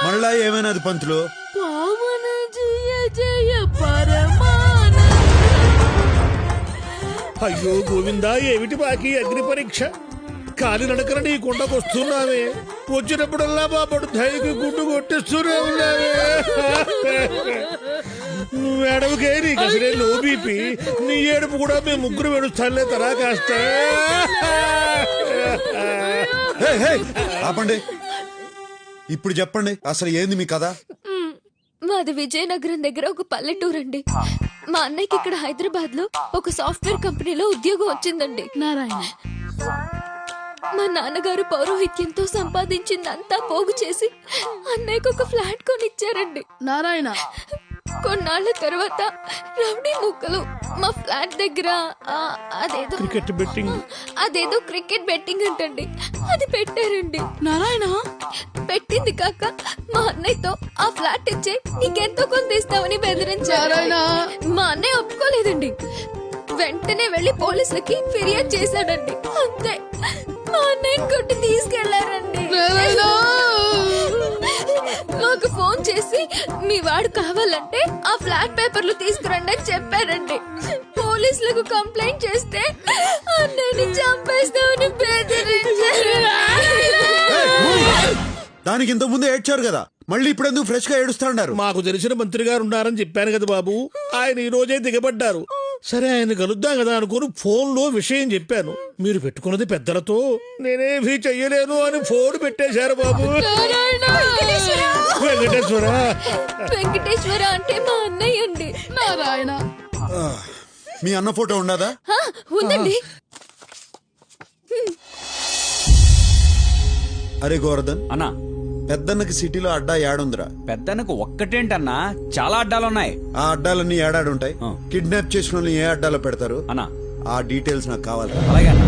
మళ్ళా ఏమైనది పంతులు? అయ్యో గోవిందా, ఏమిటి బాకీ అగ్ని పరీక్ష? కాలి నడకన నీ కుండకొస్తున్నావే, వచ్చినప్పుడల్లా మా పడుతాయికి గుండు కొట్టిస్తూనే ఉన్నావే. నువ్వు ఏడవకే, నీకు అసలే లో బీపీ. నీ ఏడుపు కూడా మేము ముగ్గురు ఏడుస్తానులే తరా కాస్త. ఆపండి, ఇప్పుడు చెప్పండి అసలు ఏంది మీ కథ? మాది విజయనగరం దగ్గర ఒక పల్లెటూరు అండి. మా అన్నయ్యకి ఇక్కడ హైదరాబాద్ లో ఒక సాఫ్ట్వేర్ కంపెనీలో ఉద్యోగం వచ్చిందండి. నారాయణ, మా నాన్నగారు పౌరోహిత్యంతో సంపాదించిందంతా పోగు చేసి అన్నయ్యకు ఒక ఫ్లాట్ కొనిచ్చారండి. నారాయణ, కొన్నాళ్ల తర్వాత రౌడీ ముక్కలు మా ఫ్లాట్ దగ్గర అదేదో క్రికెట్ బెట్టింగ్ అంటండి, అది పెట్టారండి. నారాయణ, పెట్టింది కాక మా అన్నయ్యతో ఆ ఫ్లాట్ ఇచ్చే నీకెంతో కొంత ఇస్తామని బెదిరించారు. మా అన్నయ్య ఒప్పుకోలేదండి. వెంటనే వెళ్లి పోలీసులకి ఫిర్యాదు చేశాడండి. అంతే, మా అన్నయ్యని కొట్టి తీసుకెళ్లారండి. మాకు ఫోన్ చేసి మీ వాడు కావాలంటే ఆ ఫ్లాట్ పేపర్లు తీసుకురండి అని చెప్పారండి. పోలీసులకు కంప్లైంట్ చేస్తే అన్నయ్యని చంపేస్తామని బెదిరించారు. దానికి ఇంత ముందు ఏడ్చారు కదా, మళ్ళీ ఇప్పుడు ఎందుకు ఫ్రెష్ గా ఏడుస్తాడారు? మాకు తెలిసిన మంత్రి గారు ఉన్నారని చెప్పాను కదా బాబు, ఆయన ఈ రోజే దిగబడ్డారు. సరే ఆయన కలుద్దాం కదా అనుకుని ఫోన్ లో విషయం చెప్పాను. మీరు పెట్టుకున్నది పెద్దలతో, నేనేమీ చెయ్యలేను అని ఫోన్ పెట్టేశారు బాబు. వెంకటేశ్వర వెంకటేశ్వర అంటే మా అన్నయ్య అండి. నారాయణ, మీ అన్న ఫోటో ఉండదా? ఉందండి. అరే గోవర్ధన్ అన్నా, పెద్దన్నకి సిటీలో అడ్డా ఏడుందిరా? పెద్దన్నకు ఒక్కటేంటన్నా, చాలా అడ్డాలున్నాయి. ఆ అడ్డాలన్నీ ఏడాడుంటాయి. కిడ్నాప్ చేసిన వాళ్ళని ఏ అడ్డాలో పెడతారు అన్నా? ఆ డీటెయిల్స్ నాకు కావాలి. అలాగే అన్నా.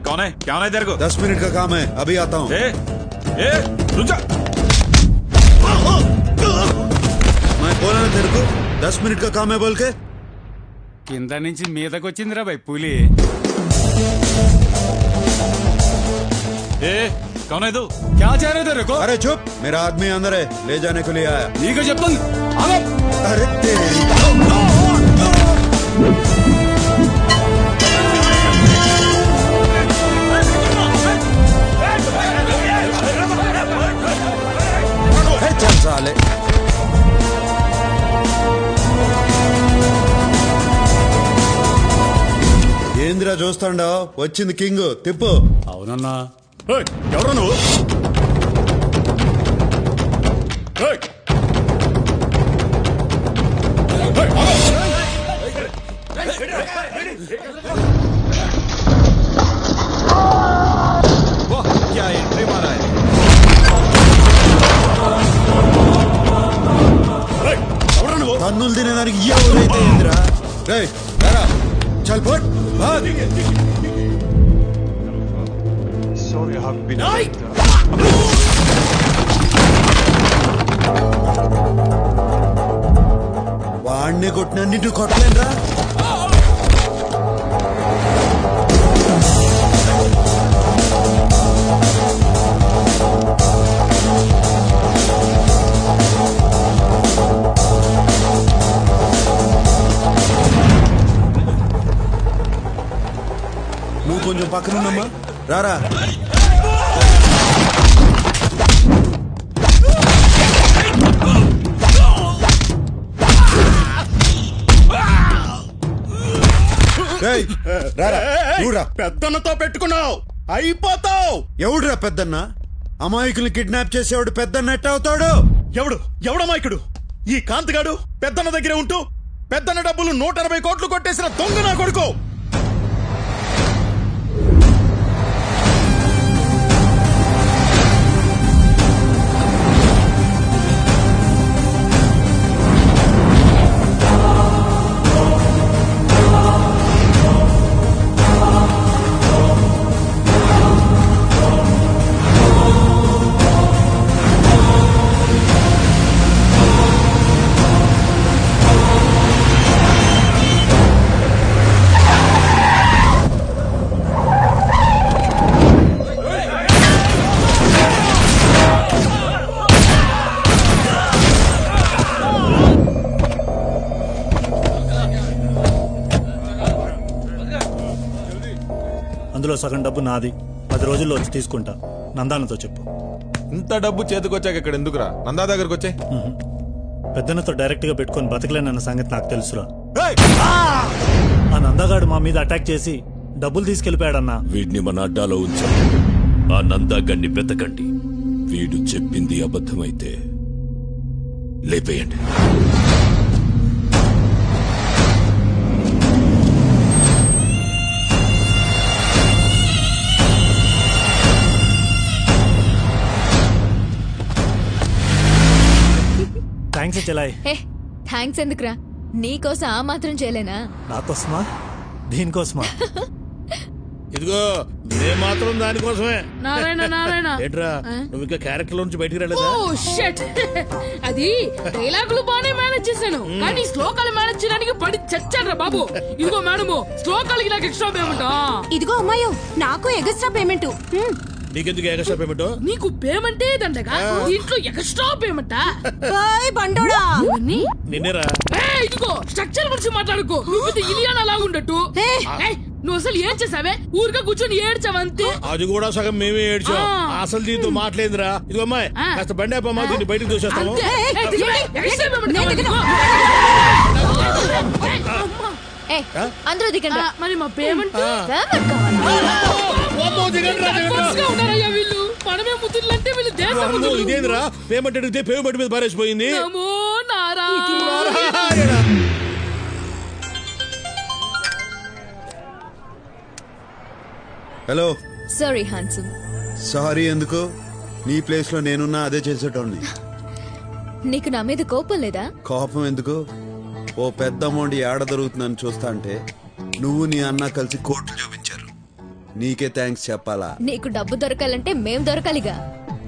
कौन है? क्या होना है तेरे को? 10 मिनट का काम है, अभी आता हूँ. रुक जा. मैं बोला ना तेरे को 10 मिनट का काम है बोल के. కింద నుంచి మీదకి వచ్చిందిరా భయ్ పులి. कौन है तू? क्या चाह रहे तेरे को? अरे चुप, मेरा आदमी अंदर है, ले जाने को लिए आया. నీకు చెప్తుంది. अरे तेरी चल साले. ఏంద్రా చూస్తాండా, వచ్చింది కింగ్, తిప్పు. అవునన్నా. ఎవరు నువ్వు? क्या एंट्री मारा है? తన్నులు తినేదానికి ఎవరైతే ఏంద్రా? చల్ పోట్. వాడిని కొట్టిన నిన్ను కొట్టలేనురా. నువ్వు కొంచెం పక్కనున్నమ్మా, రారా. పెద్దన్నతో పెట్టుకున్నావు, అయిపోతావు. ఎవడురా పెద్దన్న? అమాయకుల్ని కిడ్నాప్ చేసేవాడు పెద్దన్న ఎట్ట అవుతాడు? ఎవడమాయకుడు? ఈ కాంతిగాడు పెద్దన్న దగ్గరే ఉంటూ పెద్దన్న డబ్బులు 180 కోట్లు కొట్టేసిన దొంగ నా కొడుకు. అందులో సగం డబ్బు నాది. 10 రోజుల్లో వచ్చి తీసుకుంటా. నందానతో చెప్పు. ఇంత డబ్బు చేతికొచ్చాక ఇక్కడ ఎందుకురా? నందా దగ్గరకు వచ్చే. పెద్దన్నతో డైరెక్ట్ గా పెట్టుకొని బతకలేనన్న సంగతి నాకు తెలుసురా. ఆ నందాగాడు మా మీద అటాక్ చేసి డబ్బులు తీసుకెళ్లిపోయాడన్నా. వీడిని మన అడ్డాలో ఉంచాం. ఆ నందాగన్ని వెతకండి. వీడు చెప్పింది అబద్ధమైతే లేపేయండి. థ్యాంక్స్ చెలాయ్. హే థ్యాంక్స్ ఎందుకురా, నీకోసం ఆ మాత్రం చేయలేనా? నాకోసమా? దీనికోసమా? ఇదిగో నేను మాత్రం దానికోసమే. నారాయణ నారాయణ ఏంట్రా నువ్వు ఇంకా క్యారెక్టర్ నుంచి బయటికి రాలేదా? ఓ షట్ అది డైలాగులు బానే మేనేజ్ చేశాను కానీ శ్లోకాలు మేనేజ్ చేయడానికి పడి చచ్చాను రా బాబు. ఇదిగో మేడము శ్లోకాలకి నాకు ఎక్స్ట్రా పేమెంట్. ఇదిగో అమ్మాయో నాకు ఎగస్ట్రా పేమెంట్. నీకెందుకు ఎక్స్ట్రా పేమెంట్? నీకు పేమెంటే దండగా దీంట్లో ఎక్స్ట్రా పేమెంట్. బండోడా నిన్నేరా? ఇదిగో స్ట్రక్చర్ గురించి మాట్లాడుకో. నువ్వు ఇలియానా లాగుండట్టు. ఏయ్, నువ్వు అసలు ఏం చేసావే? ఊరికే కూర్చొని ఏడ్చావంతే. అది కూడా సగం మేమే ఏడ్చాం. అసలు దీంతో మాట్లాడిందిరా. ఇదిగో అమ్మాయి కాస్త బండి ఆపమ్మా, దీన్ని బయటకు దూసేస్తాము. అంతే. ఏయ్, దిగవే. ఎక్స్ట్రా పేమెంట్ కావాలి నీకు. ఏ అందరూ దిగండి. మరి మా పేమెంట్ పేమెంట్ కావాలా? అమ్మో, దిగండి రా, దిగండి రా. కొత్తగా ఉన్నారయ్యా వీళ్ళు. మనమే ముద్దులంటే వీళ్ళు దేశం అమ్మో, ముద్దులు. ఇదేందిరా పేమెంట్ అడిగితే పేమెంట్ మీద పారేసిపోయింది. నమో Nara. Hello. Sorry handsome. Sorry ఎందుకు? నీ ప్లేస్ లో నేనున్నా అదే చేసేటోడిని. నీకు నా మీద కోపం లేదా? కోపం ఎందుకు? ఓ పెద్ద అమౌంట్ ఏడ దొరుకుతుందని చూస్తా అంటే నువ్వు నీ అన్న కలిసి కోర్టు చూపించారు. నీకే థ్యాంక్స్ చెప్పాలా? నీకు డబ్బు దొరకాలంటే మేం దొరకాలిగా.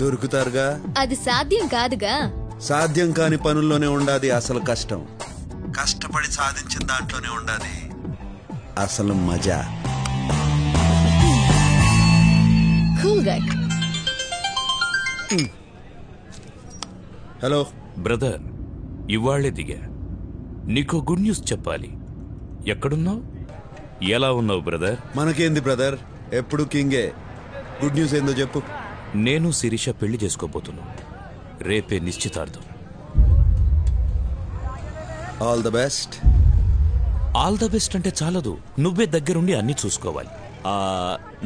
దొరుకుతారుగా. అది సాధ్యం కాదుగా. సాధ్యం కాని పనుల్లోనే ఉండాది అసలు కష్టం. కష్టపడి సాధించిన దాంట్లోనే ఉండాది అసలు మజా. Cool guy. హలో బ్రదర్, ఇవాళ్లే దిగా. నీకో గుడ్ న్యూస్ చెప్పాలి. ఎక్కడున్నావు? ఎలా ఉన్నావు బ్రదర్? మనకేంది బ్రదర్, ఎప్పుడు కింగే. గుడ్ న్యూస్ ఏందో చెప్పు. నేను శిరీష పెళ్లి చేసుకోబోతున్నా. రేపే నిశ్చితార్థం. All the best. All the best అంటే చాలదు, నువ్వే దగ్గరుండి అన్ని చూసుకోవాలి. ఆ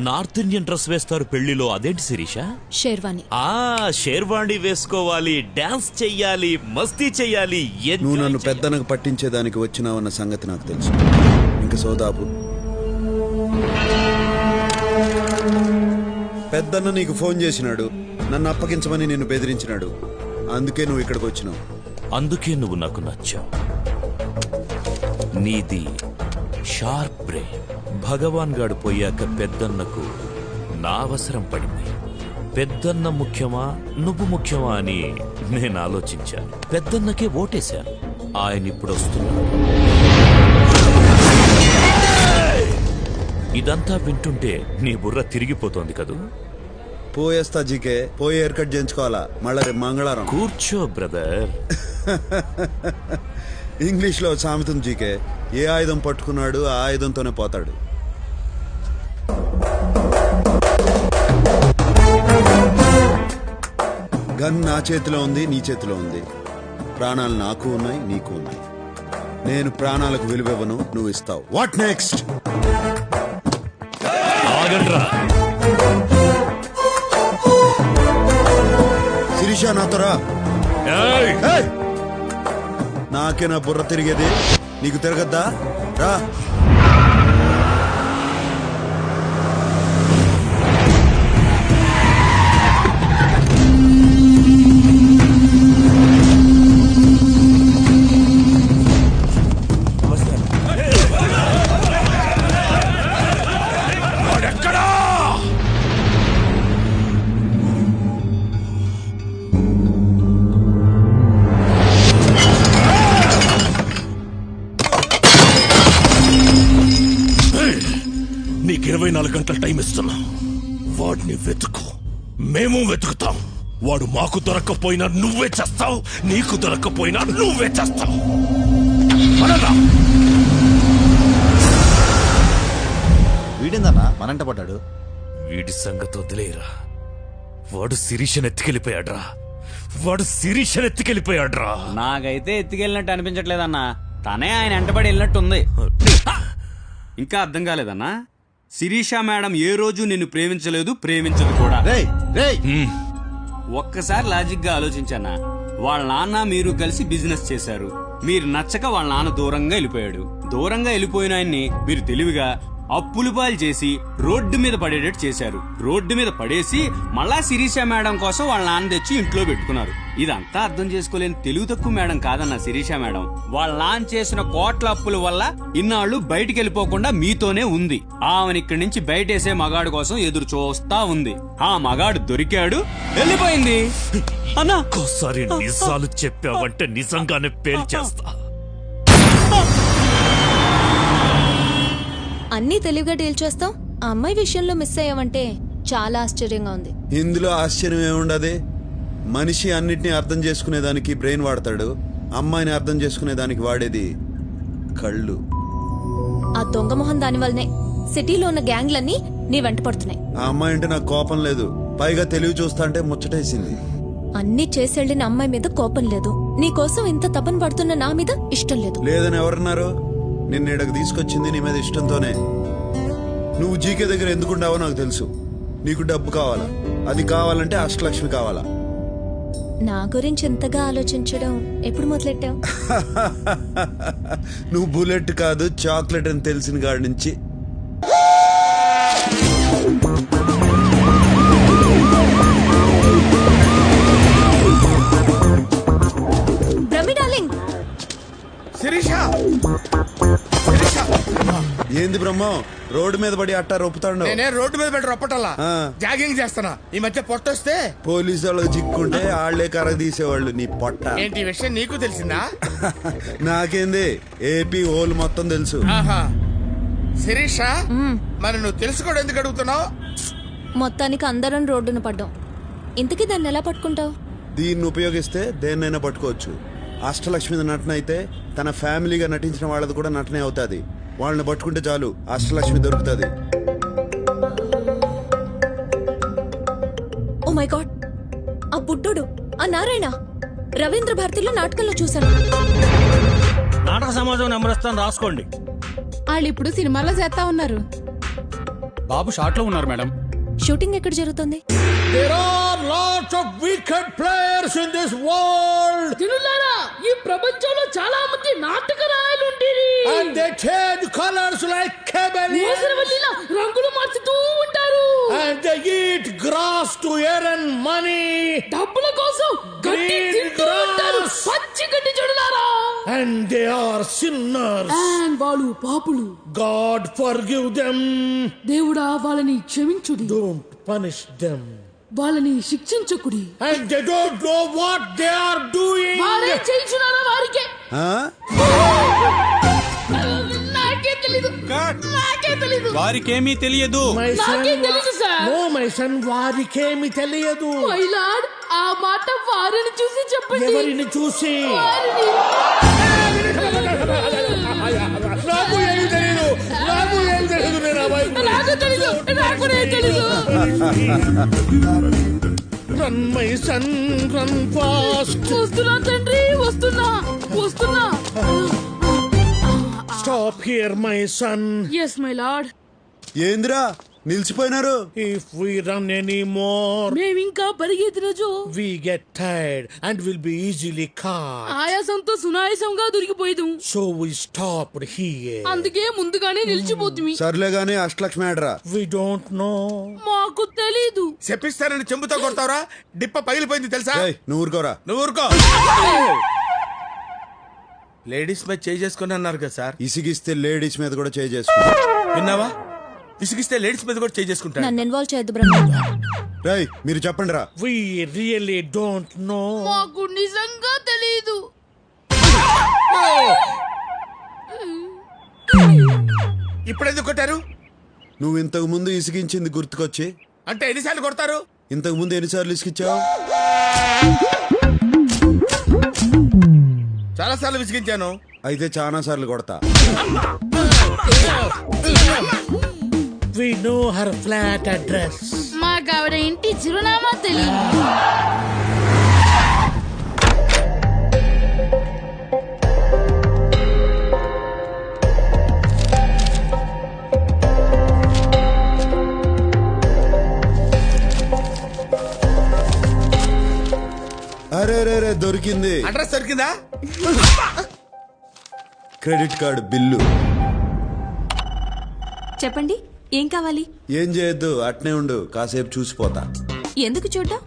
నార్త్ ఇండియన్ డ్రెస్ వేస్తారు పెళ్లిలో, అదేంటి శిరీష? షేర్వాణి. షేర్వాణి వేసుకోవాలి, డాన్స్ చెయ్యాలి, మస్తీ చెయ్యాలి. నువ్వు నన్ను పెద్దనకు పట్టించేదానికి వచ్చినావన్న సంగతి నాకు తెలుసు. ఇంకా సోదాపు. పెద్దన్న నీకు ఫోన్ చేసినాడు, నన్ను అప్పగించమని నిన్ను బెదిరించినాడు. అందుకే నువ్వు ఇక్కడికి వచ్చినావు. అందుకే నువ్వు నాకు నచ్చావు. నీది షార్ప్ బ్రెయిన్. భగవాన్ గాడు పోయాక పెద్దన్నకు నా అవసరం పడింది. పెద్దన్న ముఖ్యమా నువ్వు ముఖ్యమా అని నేను ఆలోచించాను. పెద్దన్నకే ఓటేశాను. ఆయన ఇప్పుడు వస్తున్నాడు. ఇదంతా వింటుంటే నీ బుర్ర తిరిగిపోతోంది కదూ? పోయేస్తా జీకే. పోయి హెయిర్ కట్ చేయించుకోవాలా మళ్ళా రేపు మంగళవారం. కూర్చో బ్రదర్. ఇంగ్లీష్ లో సామెతం జీకే, ఏ ఆయుధం పట్టుకున్నాడు ఆ ఆయుధంతోనే పోతాడు. గన్ నా చేతిలో ఉంది, నీ చేతిలో ఉంది. ప్రాణాలు నాకు ఉన్నాయి, నీకు ఉన్నాయి. నేను ప్రాణాలకు విలువివ్వను, నువ్వు ఇస్తావు. What next? శిరీష నాతో రా. ఏయ్! నాకే నా బుర్ర తిరిగేది, నీకు తిరగద్దా? రా. నీకు 24 గంటల టైం ఇస్తున్నా. వాడిని వెతుకు, మేము వెతుకుతాం. వాడు మాకు దొరక్కపోయినా నువ్వే చేస్తావు, నీకు దొరక్కపోయినా నువ్వే చేస్తావు. వీడిందన్నా మనంట పడ్డాడు. వీడి సంగతి వదిలేరా. వాడు శిరీషను ఎత్తుకెళ్ళిపోయాడ్రా. నాకైతే ఎత్తుకెళ్ళినట్టు అనిపించట్లేదన్నా, తనే ఆయన వెంటబడి వెళ్ళినట్టుంది. ఇంకా అర్థం కాలేదన్నా, శిరీష మేడం ఏ రోజు నిన్ను ప్రేమించలేదు, ప్రేమించదు కూడా. రేయ్ రేయ్ ఒక్కసారి లాజిక్ గా ఆలోచించన్నా. వాళ్ళ నాన్న మీరు కలిసి బిజినెస్ చేశారు. మీరు నచ్చక వాళ్ళ నాన్న దూరంగా వెళ్ళిపోయాడు. దూరంగా వెళ్ళిపోయిన ఆయన్ని మీరు తెలివిగా అప్పులు పాలు చేసి రోడ్డు మీద పడేటట్టు చేశారు. రోడ్డు మీద పడేసి మళ్ళా శిరీష మేడం కోసం వాళ్ళ నాన్న తెచ్చి ఇంట్లో పెట్టుకున్నారు. ఇదంతా అర్థం చేసుకోలేని తెలుగు తక్కువ మేడం కాదన్న శిరీష మేడం. వాళ్ళ నాన్న చేసిన కోట్ల అప్పుల వల్ల ఇన్నాళ్ళు బయటికి వెళ్ళిపోకుండా మీతోనే ఉంది. ఆమెను ఇక్కడి నుంచి బయటేసే మగాడు కోసం ఎదురు చూస్తా ఉంది. ఆ మగాడు దొరికాడు, వెళ్ళిపోయింది. అన్నా ఒక్కోసారి నిజాలు చెప్పావంటే నిజంగానే పేల్చేస్తా. అన్నీ తెలివిగా డీల్ చేస్తాం. ఆ అమ్మాయి విషయంలో మిస్ అయ్యావంటే చాలా ఆశ్చర్యంగా ఉంది. ఇందులో ఆశ్చర్యం ఏముండదు. మనిషి అన్నిటినీ అర్థం చేసుకునేదానికి బ్రెయిన్ వాడతాడు, అమ్మాయిని అర్థం చేసుకునేదానికి వాడేది కళ్ళు. ఆ దొంగ మొహం దాని వల్లనే సిటీలో ఉన్న గ్యాంగ్లన్నీ నీ వెంట పడుతున్నాయి. ఆ అమ్మాయి అంటే నాకు కోపం లేదు, పైగా తెలివి చూస్తా అంటే ముచ్చటేసింది. అన్ని చేసెళ్లిన అమ్మాయి మీద కోపం లేదు, నీ కోసం ఇంత తపన పడుతున్న నా మీద ఇష్టం లేదు. లేదని ఎవరన్నారు? నిన్న ఇక్కడికి తీసుకొచ్చింది నీ మీద ఇష్టంతోనే. నువ్వు జీకే దగ్గర ఎందుకుంటావో నాకు తెలుసు. నీకు డబ్బు కావాలా, అది కావాలంటే అష్టలక్ష్మి కావాలా. నా గురించి ఎంతగా ఆలోచించడం ఎప్పుడు మొదలెట్టావు? నువ్వు బుల్లెట్ కాదు చాక్లెట్ అని తెలిసిన కాడి నుంచి. బ్రహ్మి డార్లింగ్, శిరీష ఏంది బ్రహ్మం రోడ్డు మీద పడి అట్టా రొప్పుతాడు? నేనే రోడ్డు మీద పెట్టి రొప్పటల్లా, ఆ. జాగింగ్ చేస్తానా. ఈ మధ్య పొట్టొస్తే పోలీసు వాళ్ళకి చిక్కుంటే ఆళ్లే కర్ర తీసేవాళ్ళు. నీ పొట్ట ఏంటి ఈ విషయం నీకు తెలిసిందా? నాకేంది, ఏపీ హోల్ మొత్తం తెలుసు. ఆహా, శిరీష మరి నువ్వు తెలుసుకోవడం ఎందుకు అడుగుతున్నావు? మొత్తానికి అందరం రోడ్డున పడ్డాం. ఇంతకీ దాన్ని ఎలా పట్టుకుంటావు? దీన్ని ఉపయోగిస్తే దేన్నైనా పట్టుకోవచ్చు. అష్టలక్ష్మి నటన అయితే తన ఫ్యామిలీగా నటించిన వాళ్ళది కూడా నటనే అవుతాది. వాళ్ళని పట్టుకుంటే చాలు, అష్టలక్ష్మి దొరుకుతుంది. ఓ మై గాడ్, ఆ బుడ్డోడు, ఆ నారాయణ రవీంద్ర భారతిలో నాటకంలో చూశాను. నాటక సమాజం నెంబర్ ఇస్తాను, రాసుకోండి. వాళ్ళు ఇప్పుడు సినిమాలో చేస్తా ఉన్నారు. బాబు షార్ట్ లో ఉన్నారు మేడం. షూటింగ్ ఎక్కడ జరుగుతుంది? There are lots of wicked players in this world, తినులారా, ఈ ప్రపంచంలో చాలా మంది నాటక రాయలు ఉండేది. and they change colors like chameleons, ఊసరవెల్లిలా రంగులు మార్చుతూ ఉంటారు. and they eat grass to earn money, డబ్బుల కోసం గడ్డి Green తింటూ ఉంటారు. grass. పచ్చి గడ్డి చెడులారా. and they are sinners. And వాళ్ళు పాపులు. God forgive them, దేవుడా వాళ్ళని క్షమించుడి, don't punish them, వాళ్ళని శిక్షించకుడి. and they don't know what they are doing. వారే చేయించున్నారా వారికే. ఆ? నాకే తెలీదు, నాకే తెలీదు, వారికేమీ తెలియదు. My son, నాకేం తెలీదు సార్. no, my son, వారికేమి తెలియదు. మై లార్డ్, ఆ మాట వారిని చూసి చెప్పండి. ఎవరిని చూసి? వారిని. నాకు ఏమి తెలియదు, నాకు ఏమి తెలియదు. నేను ఆ వైపు నాకు తెలీదు, నాకు తెలీదు. Run my son, run fast. వస్తున్నా తండ్రి, వస్తున్నా, వస్తున్నా. Stop here my son. Yes my lord. ఏందిరా నిలిచిపోయినారు? If we run any more మేమింకా పరిగెత్తి రోజు we get tired and will be easily caught. ఆయాసంతో సునాయాసంగా దొరికిపోయేదు. So we stopped here. అందుకే ముందుగానే నిలిచిపోతుంది. సర్లే గానీ అష్టలక్ష్మి ఆడరా. We don't know. మాకు తెలీదు. చెప్పిస్తానని చెంబుతో కొడతావరా? డిప్ప పగిలిపోయింది తెలుసా? ఏయ్, నువ్వు ఊరుకోరా. నువ్వు ఊరుకో. లేడీస్ మీద చేయి చేసుకుని అన్నారు కదా సార్. ఇసిగిస్తే లేడీస్ మీద కూడా చేయి చేసుకుంటా. విన్నావా? ఇసుకిస్తే లేడీస్ మీద కూడా చేయి చేసుకుంటా. నన్ను ఇన్వాల్వ్ చేయొద్దు బ్రహ్మ. రేయ్ మీరు చెప్పండి రా. We really don't know. మాకు నిజంగా తెలీదు. ఇప్పుడు ఎందుకు కొట్టారు? నువ్వు ఇంతకు ముందు ఇసిగించింది గుర్తుకొచ్చి. అంటే ఎన్నిసార్లు కొడతారు? ఇంతకు ముందు ఎన్నిసార్లు ఇసిగించావు? చాలా సార్లు విసిగించాను. అయితే చాలా సార్లు కొడతా. We know her flat address. మాకు ఆవిడ ఇంటి చిరునామా తెలియదు. అరే రే రే దొరికింది. అడ్రస్ దొరికిందా? Credit card bill. చెప్పండి ఏం కావాలి? ఏం చేయొద్దు, అట్నే ఉండు, కాసేపు చూసిపోతా. ఎందుకు చూడ్డం?